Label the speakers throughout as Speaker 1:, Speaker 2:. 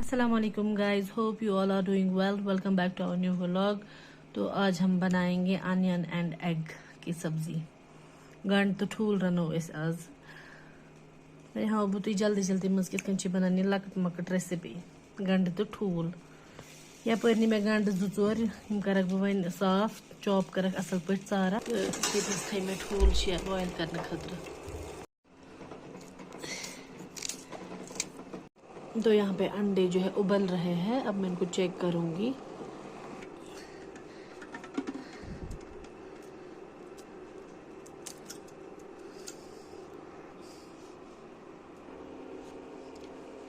Speaker 1: अस्सलाम वालेकुम guys, hope you all are doing well. Welcome back to our new vlog. तो आज हम बनाएंगे अनियन एंड एग की सब्जी। गंड तो ठूल रनो इस आज हाँ बहुत जल्दी जल्दी मज कित बनानी लकट मकट रेसिपी गंड तो ठूल यपर मे गंड जो चोर कर वन साफ चॉप कर असल पे सारा थे मे ठूल बॉयल करने खतर। तो यहाँ पे अंडे जो है उबल रहे हैं, अब मैं इनको चेक करूँगी।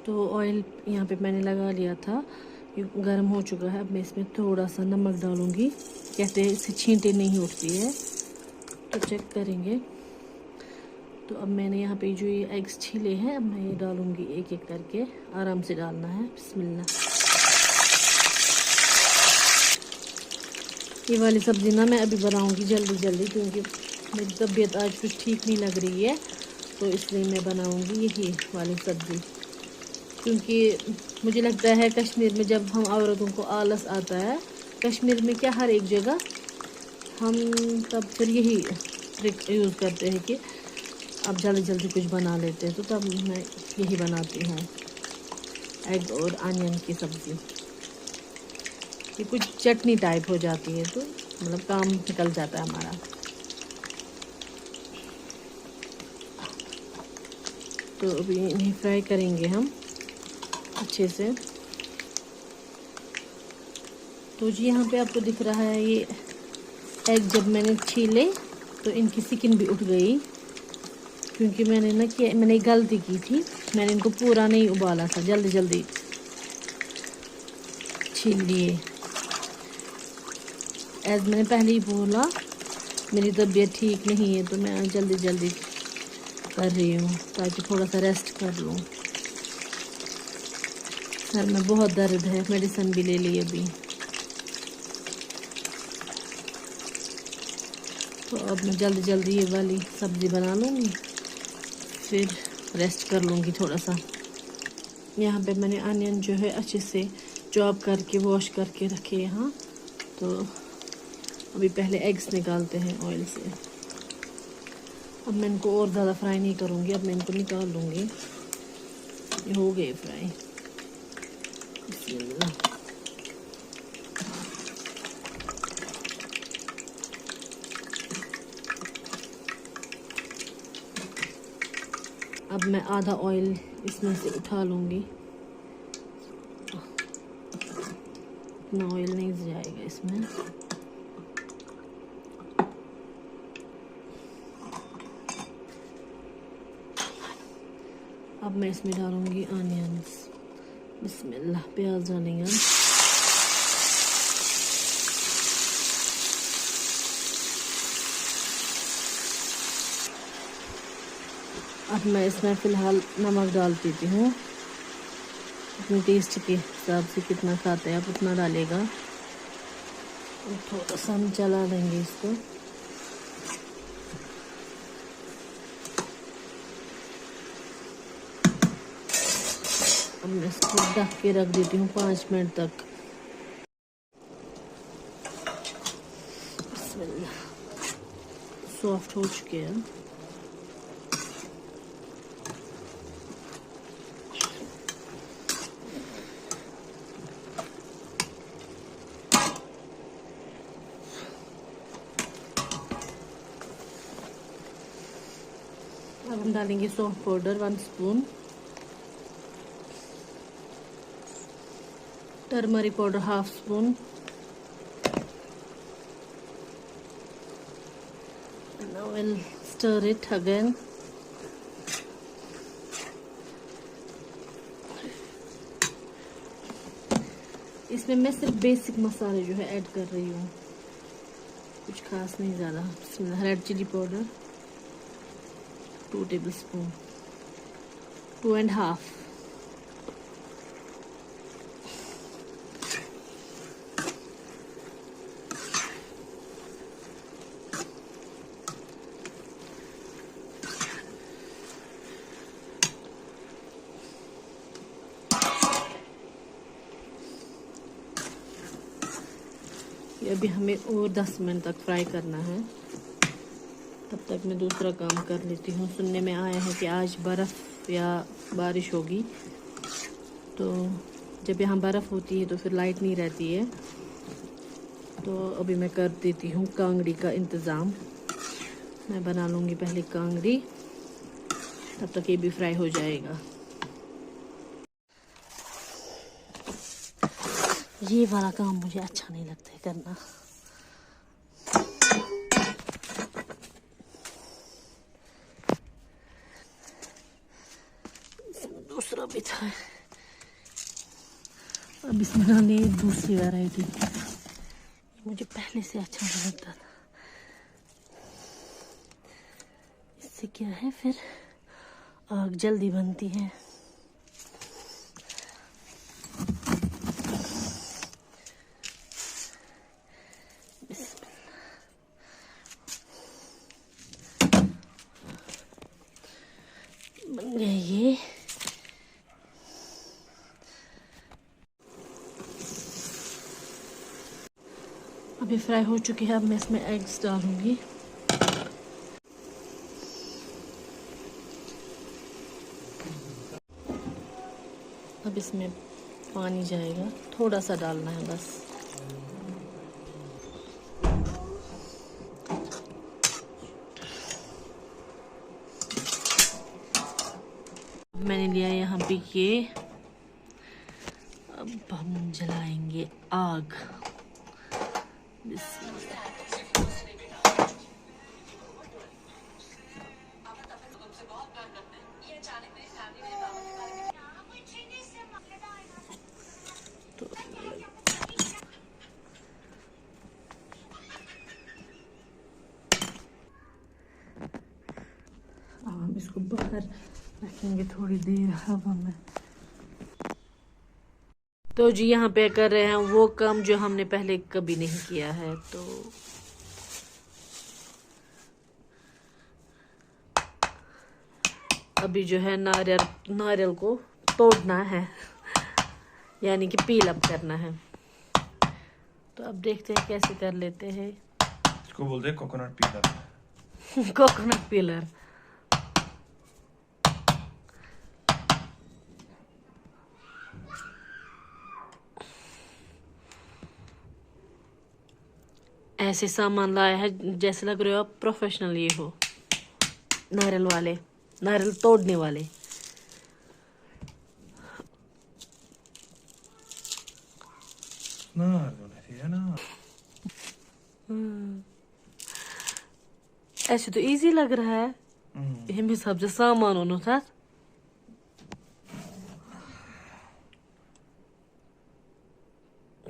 Speaker 1: तो ऑयल यहाँ पे मैंने लगा लिया था, ये गर्म हो चुका है। अब मैं इसमें थोड़ा सा नमक डालूँगी, कहते हैं इससे छींटे नहीं उठती है, तो चेक करेंगे। तो अब मैंने यहाँ पे जो ये एग्स छीले हैं, अब मैं ये डालूँगी एक एक करके, आराम से डालना है। बिस्मिल्लाह। ये वाली सब्ज़ी ना मैं अभी बनाऊँगी जल्दी जल्दी, क्योंकि मेरी तबीयत आज कुछ ठीक नहीं लग रही है, तो इसलिए मैं बनाऊँगी यही वाली सब्ज़ी। क्योंकि मुझे लगता है कश्मीर में जब हम औरतों को आलस आता है, कश्मीर में क्या हर एक जगह, हम तब फिर यही ट्रिक यूज़ करते हैं कि अब जल्दी जल्दी कुछ बना लेते हैं। तो तब मैं यही बनाती हूँ, एग और अनियन की सब्ज़ी। ये कुछ चटनी टाइप हो जाती है, तो मतलब काम निकल जाता है हमारा। तो अभी इन्हें फ्राई करेंगे हम अच्छे से। तो जी यहाँ पे आपको दिख रहा है ये एग जब मैंने छीले तो इनकी स्किन भी उठ गई, क्योंकि मैंने गलती की थी, मैंने इनको पूरा नहीं उबाला था, जल्दी जल्दी छील लिए। एज मैंने पहले ही बोला, मेरी तबीयत ठीक नहीं है, तो मैं जल्दी जल्दी कर रही हूँ ताकि थोड़ा सा रेस्ट कर लूँ। सर में बहुत दर्द है, मेडिसिन भी ले ली अभी। तो अब मैं जल्दी जल्दी ये वाली सब्ज़ी बना लूँगी, फिर रेस्ट कर लूँगी थोड़ा सा। यहाँ पे मैंने अनियन जो है अच्छे से चॉप करके वॉश करके रखे यहाँ। तो अभी पहले एग्स निकालते हैं ऑयल से। अब मैं इनको और ज़्यादा फ्राई नहीं करूँगी, अब मैं इनको निकाल लूँगी। ये हो गए फ्राई। अब मैं आधा ऑयल इसमें से उठा लूँगी, इतना ऑयल नहीं जाएगा इसमें। अब मैं इसमें डालूँगी अनियंस। बिस्मिल्लाह, प्याज डालेंगे हम। अब मैं इसमें फ़िलहाल नमक डाल देती हूँ, अपने टेस्ट के हिसाब से कितना खाते हैं आप उतना डालेगा। और थोड़ा सा हम चला लेंगे इसको। अब मैं इसको ढक के रख देती हूँ 5 मिनट तक। सॉफ्ट हो चुके हैं। अब हम डालेंगे सौंफ powder 1 spoon, turmeric powder 1/2 spoon, now we'll stir it again. इसमें मैं सिर्फ बेसिक मसाले जो है ऐड कर रही हूँ, कुछ खास नहीं ज़्यादा। Red chilli powder 2 tablespoon, 2.5। ये अभी हमें और 10 मिनट तक फ्राई करना है। तब तक मैं दूसरा काम कर लेती हूँ। सुनने में आया है कि आज बर्फ़ या बारिश होगी, तो जब यहाँ बर्फ़ होती है तो फिर लाइट नहीं रहती है। तो अभी मैं कर देती हूँ कांगड़ी का इंतज़ाम। मैं बना लूँगी पहले कांगड़ी, तब तक ये भी फ्राई हो जाएगा। ये वाला काम मुझे अच्छा नहीं लगता है करना। दूसरा भी था, अब इसमें डाली दूसरी वैरायटी। मुझे पहले से अच्छा नहीं लगता था। इससे क्या है, फिर आग जल्दी बनती है। बन गए ये। अभी फ्राई हो चुकी है। अब मैं इसमें एग्स डालूंगी। अब इसमें पानी जाएगा, थोड़ा सा डालना है बस। मैंने लिया यहाँ पे ये। अब हम जलाएंगे आग। तो हम इसको बाहर रखेंगे थोड़ी देर हवा में। तो जी यहाँ पे कर रहे हैं वो काम जो हमने पहले कभी नहीं किया है। तो अभी जो है नारियल को तोड़ना है, यानी कि पील अप करना है। तो अब देखते हैं कैसे कर लेते हैं।
Speaker 2: इसको बोलते हैं कोकोनट पीलर।
Speaker 1: Coconut pillar. ऐसे सामान लाया है जैसे लग रहे हो आप प्रोफेशनल ये हो, नारियल वाले, नारियल तोड़ने वाले।
Speaker 2: ना
Speaker 1: ऐसे तो इजी लग रहा है। ये में सब सामान होना था।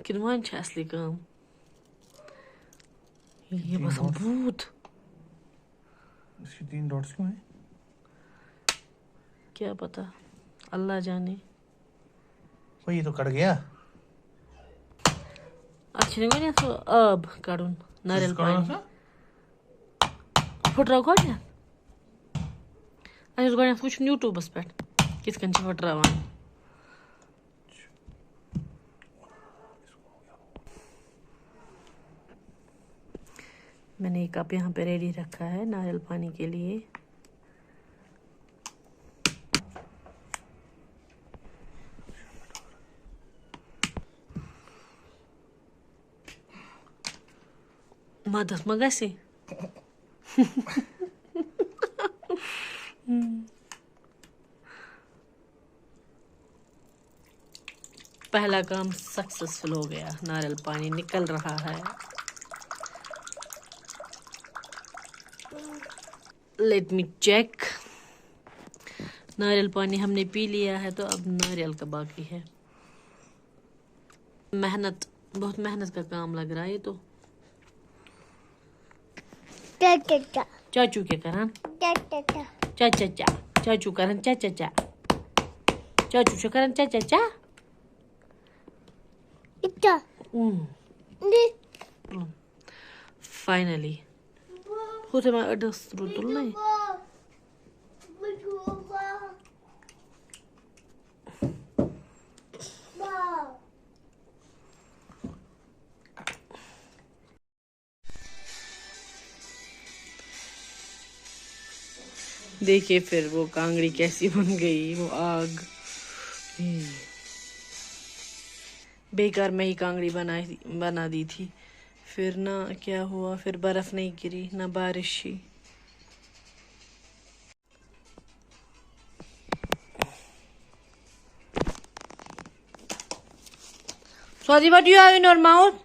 Speaker 1: किनवान छ असली काम। ये बस भूत।
Speaker 2: इसके 3 डॉट्स क्यों हैं?
Speaker 1: क्या पता, अल्लाह जाने।
Speaker 2: ओ ये तो कट गया।
Speaker 1: अच्छी नहीं तो अब काढून नारियल पानी फुटराव गोडन। अस गोडन वुचन यूट्यूबस पे किस कन छ फुटरावान। मैंने एक कप यहाँ पे रेडी रखा है नारियल पानी के लिए। मदद मगसी। पहला काम सक्सेसफुल हो गया, नारियल पानी निकल रहा है। Let me check. नारियल पानी हमने पी लिया है, तो अब नारियल का बाकी है। बहुत मेहनत का काम लग रहा है ये तो। चाचू के करन चा चाचू करन चा चाचू करन चा फाइनली होते मैं अडस रुतुल नहीं। देखिए फिर वो कांगड़ी कैसी बन गई, वो आग। बेकार में ही कांगड़ी बना दी थी। फिर ना क्या हुआ, फिर बर्फ नहीं गिरी ना बारिश ही। Swazi, what do you have in your mouth?